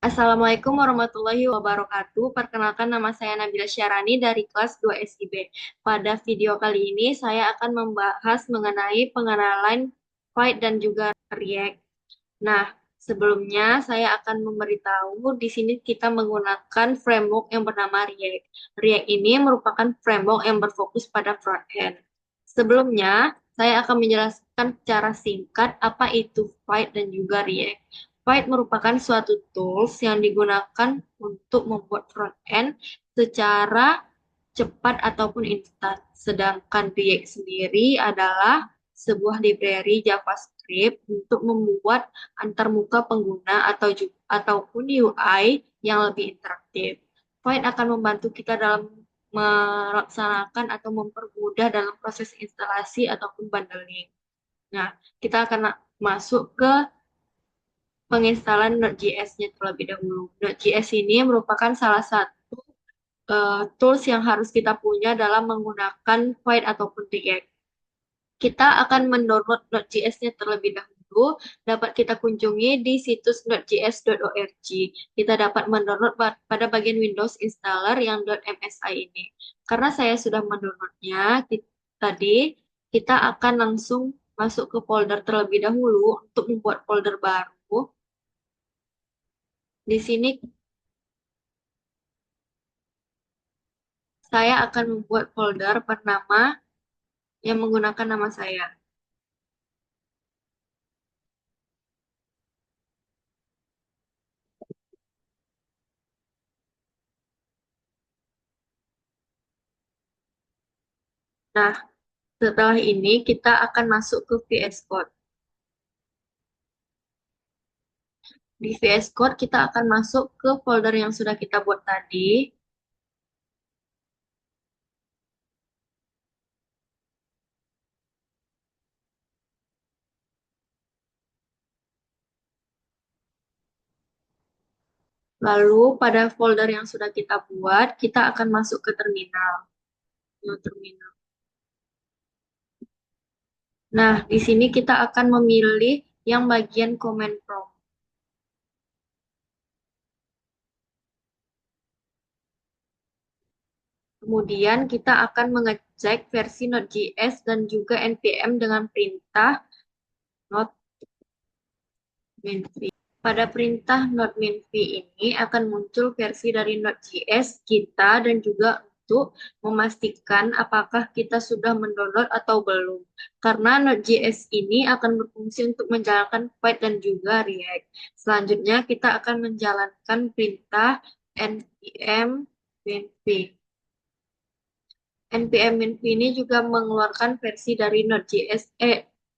Assalamualaikum warahmatullahi wabarakatuh. Perkenalkan nama saya Nabila Syarani dari kelas 2 SIB. Pada video kali ini saya akan membahas mengenai pengenalan Python dan juga React. Nah, sebelumnya saya akan memberitahu di sini kita menggunakan framework yang bernama React. React ini merupakan framework yang berfokus pada front-end. Sebelumnya, saya akan menjelaskan secara singkat apa itu Python dan juga React. Python merupakan suatu tools yang digunakan untuk membuat front-end secara cepat ataupun instan. Sedangkan React sendiri adalah sebuah library JavaScript untuk membuat antarmuka pengguna ataupun UI yang lebih interaktif. Point akan membantu kita dalam melaksanakan atau mempermudah dalam proses instalasi ataupun bundling. Nah, kita akan masuk ke penginstalan Node.js-nya terlebih dahulu. Node.js ini merupakan salah satu tools yang harus kita punya dalam menggunakan Python ataupun React. Kita akan mendownload Node.js-nya terlebih dahulu. Dapat kita kunjungi di situs nodejs.org. Kita dapat mendownload pada bagian Windows installer yang .msi ini. Karena saya sudah mendownloadnya tadi, kita akan langsung masuk ke folder terlebih dahulu untuk membuat folder baru. Di sini saya akan membuat folder bernama yang menggunakan nama saya. Nah, setelah ini kita akan masuk ke VS Code. Di VS Code kita akan masuk ke folder yang sudah kita buat tadi. Lalu pada folder yang sudah kita buat, kita akan masuk ke terminal. Terminal. Nah, di sini kita akan memilih yang bagian command prompt. Kemudian kita akan mengecek versi Node.js dan juga npm dengan perintah node mainv. Pada perintah node mainv ini akan muncul versi dari Node.js kita dan juga untuk memastikan apakah kita sudah mendownload atau belum. Karena Node.js ini akan berfungsi untuk menjalankan Python dan juga React. Selanjutnya kita akan menjalankan perintah npm mainv. npm mainv ini juga mengeluarkan versi dari Node.js,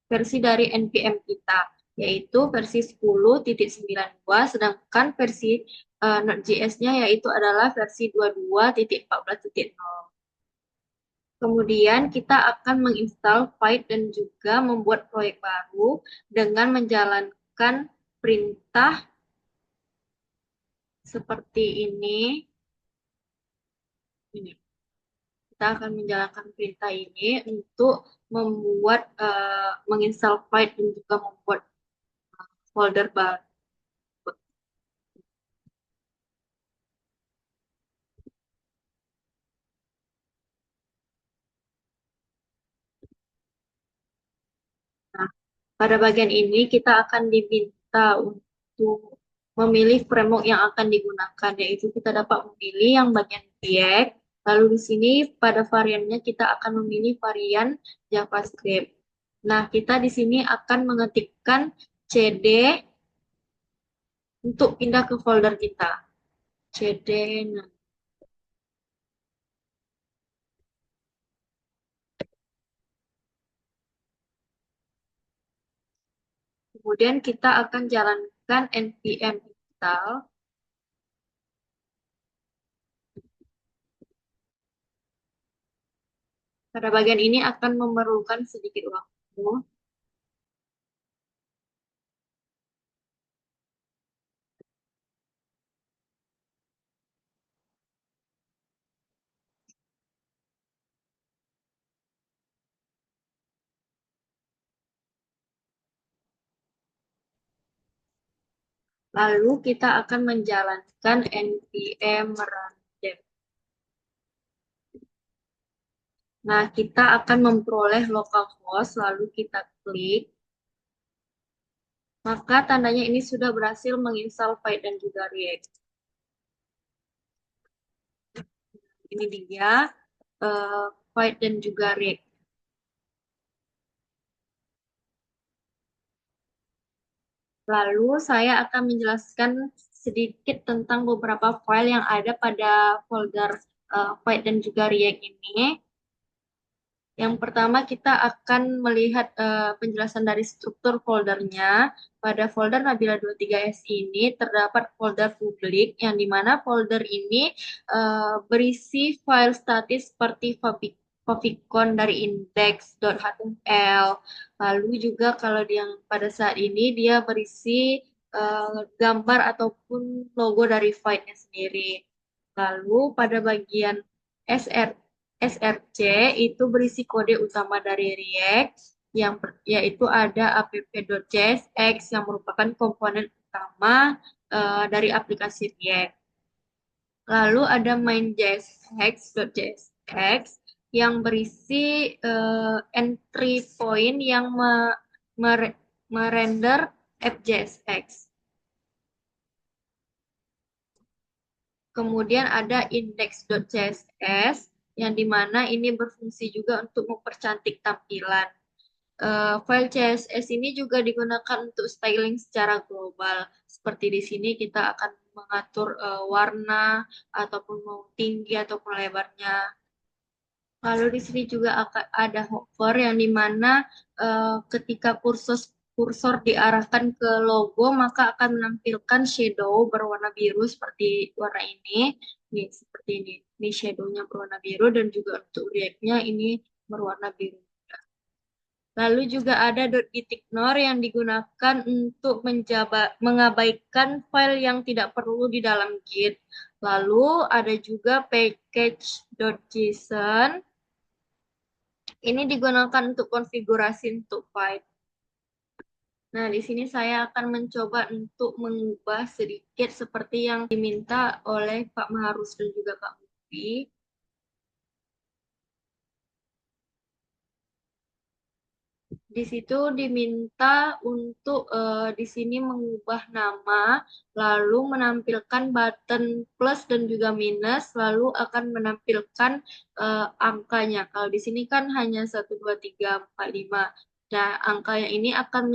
versi dari npm kita, yaitu versi 10.92, sedangkan versi Node.js-nya yaitu adalah versi 22.14.0. Kemudian kita akan menginstal Python dan juga membuat proyek baru dengan menjalankan perintah seperti ini. Ini. Kita akan menjalankan perintah ini untuk membuat menginstal file dan juga membuat folder baru. Nah, pada bagian ini kita akan diminta untuk memilih framework yang akan digunakan, yaitu kita dapat memilih yang bagian React. Lalu di sini pada variannya kita akan memilih varian JavaScript. Nah, kita di sini akan mengetikkan cd untuk pindah ke folder kita. cd. Nah, kemudian kita akan jalankan npm install. Pada bagian ini akan memerlukan sedikit waktu. Lalu kita akan menjalankan npm run dev. Nah, kita akan memperoleh localhost, lalu kita klik. Maka tandanya ini sudah berhasil menginstal Python dan juga React. Ini dia Python dan juga React. Lalu saya akan menjelaskan sedikit tentang beberapa file yang ada pada folder Python dan juga React ini. Yang pertama kita akan melihat penjelasan dari struktur foldernya. Pada folder Nabila 23S ini terdapat folder publik yang dimana folder ini berisi file statis seperti favicon dari index.html. Lalu juga kalau yang pada saat ini dia berisi gambar ataupun logo dari file-nya sendiri. Lalu pada bagian SR SRC itu berisi kode utama dari React yaitu ada app.jsx yang merupakan komponen utama dari aplikasi React. Lalu ada main.jsx yang berisi entry point yang merender app.jsx. Kemudian ada index.css yang dimana ini berfungsi juga untuk mempercantik tampilan. File CSS ini juga digunakan untuk styling secara global. Seperti di sini kita akan mengatur warna ataupun mau tinggi ataupun lebarnya. Lalu di sini juga akan ada hover yang dimana ketika kursor diarahkan ke logo maka akan menampilkan shadow berwarna biru seperti warna ini. Nih, seperti ini. Ini shadownya berwarna biru dan juga untuk react-nya ini berwarna biru. Lalu juga ada .gitignore yang digunakan untuk mengabaikan file yang tidak perlu di dalam Git. Lalu ada juga package.json. Ini digunakan untuk konfigurasi untuk file. Nah, di sini saya akan mencoba untuk mengubah sedikit seperti yang diminta oleh Pak Maharus dan juga Kak Mufi. Di situ diminta untuk di sini mengubah nama, lalu menampilkan button plus dan juga minus, lalu akan menampilkan angkanya. Kalau di sini kan hanya 1, 2, 3, 4, 5. Nah, angkanya ini akan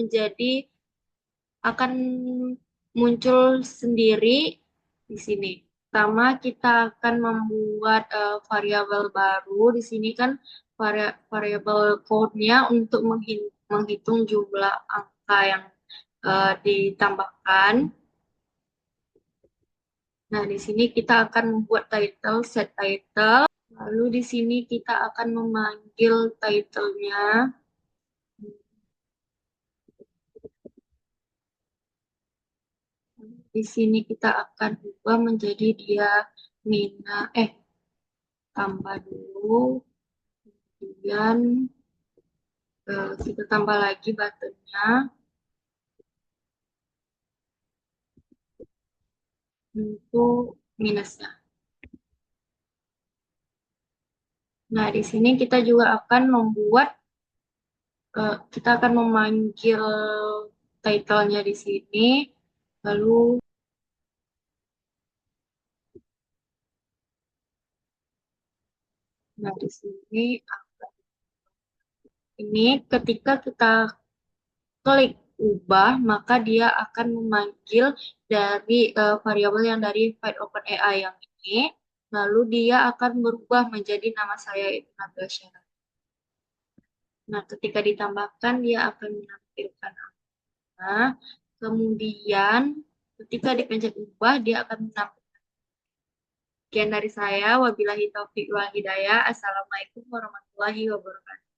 muncul sendiri di sini. Pertama, kita akan membuat variabel baru. Di sini kan variabel code-nya untuk menghitung jumlah angka yang ditambahkan. Nah, di sini kita akan membuat title, set title. Lalu di sini kita akan memanggil title-nya. Di sini kita akan ubah menjadi dia Mina, tambah dulu. Kemudian kita tambah lagi buttonnya untuk minusnya. Nah, di sini kita juga akan kita akan memanggil title-nya di sini. Lalu, nah di sini ini ketika kita klik ubah, maka dia akan memanggil dari variabel yang dari Find OpenAI yang ini. Lalu dia akan berubah menjadi nama saya itu Nabila Syara. Nah, ketika ditambahkan dia akan menampilkan angka. Kemudian ketika dipencet ubah dia akan menampilkan. Sekian dari saya. Wabillahi taufiq wal hidayah. Assalamualaikum warahmatullahi wabarakatuh.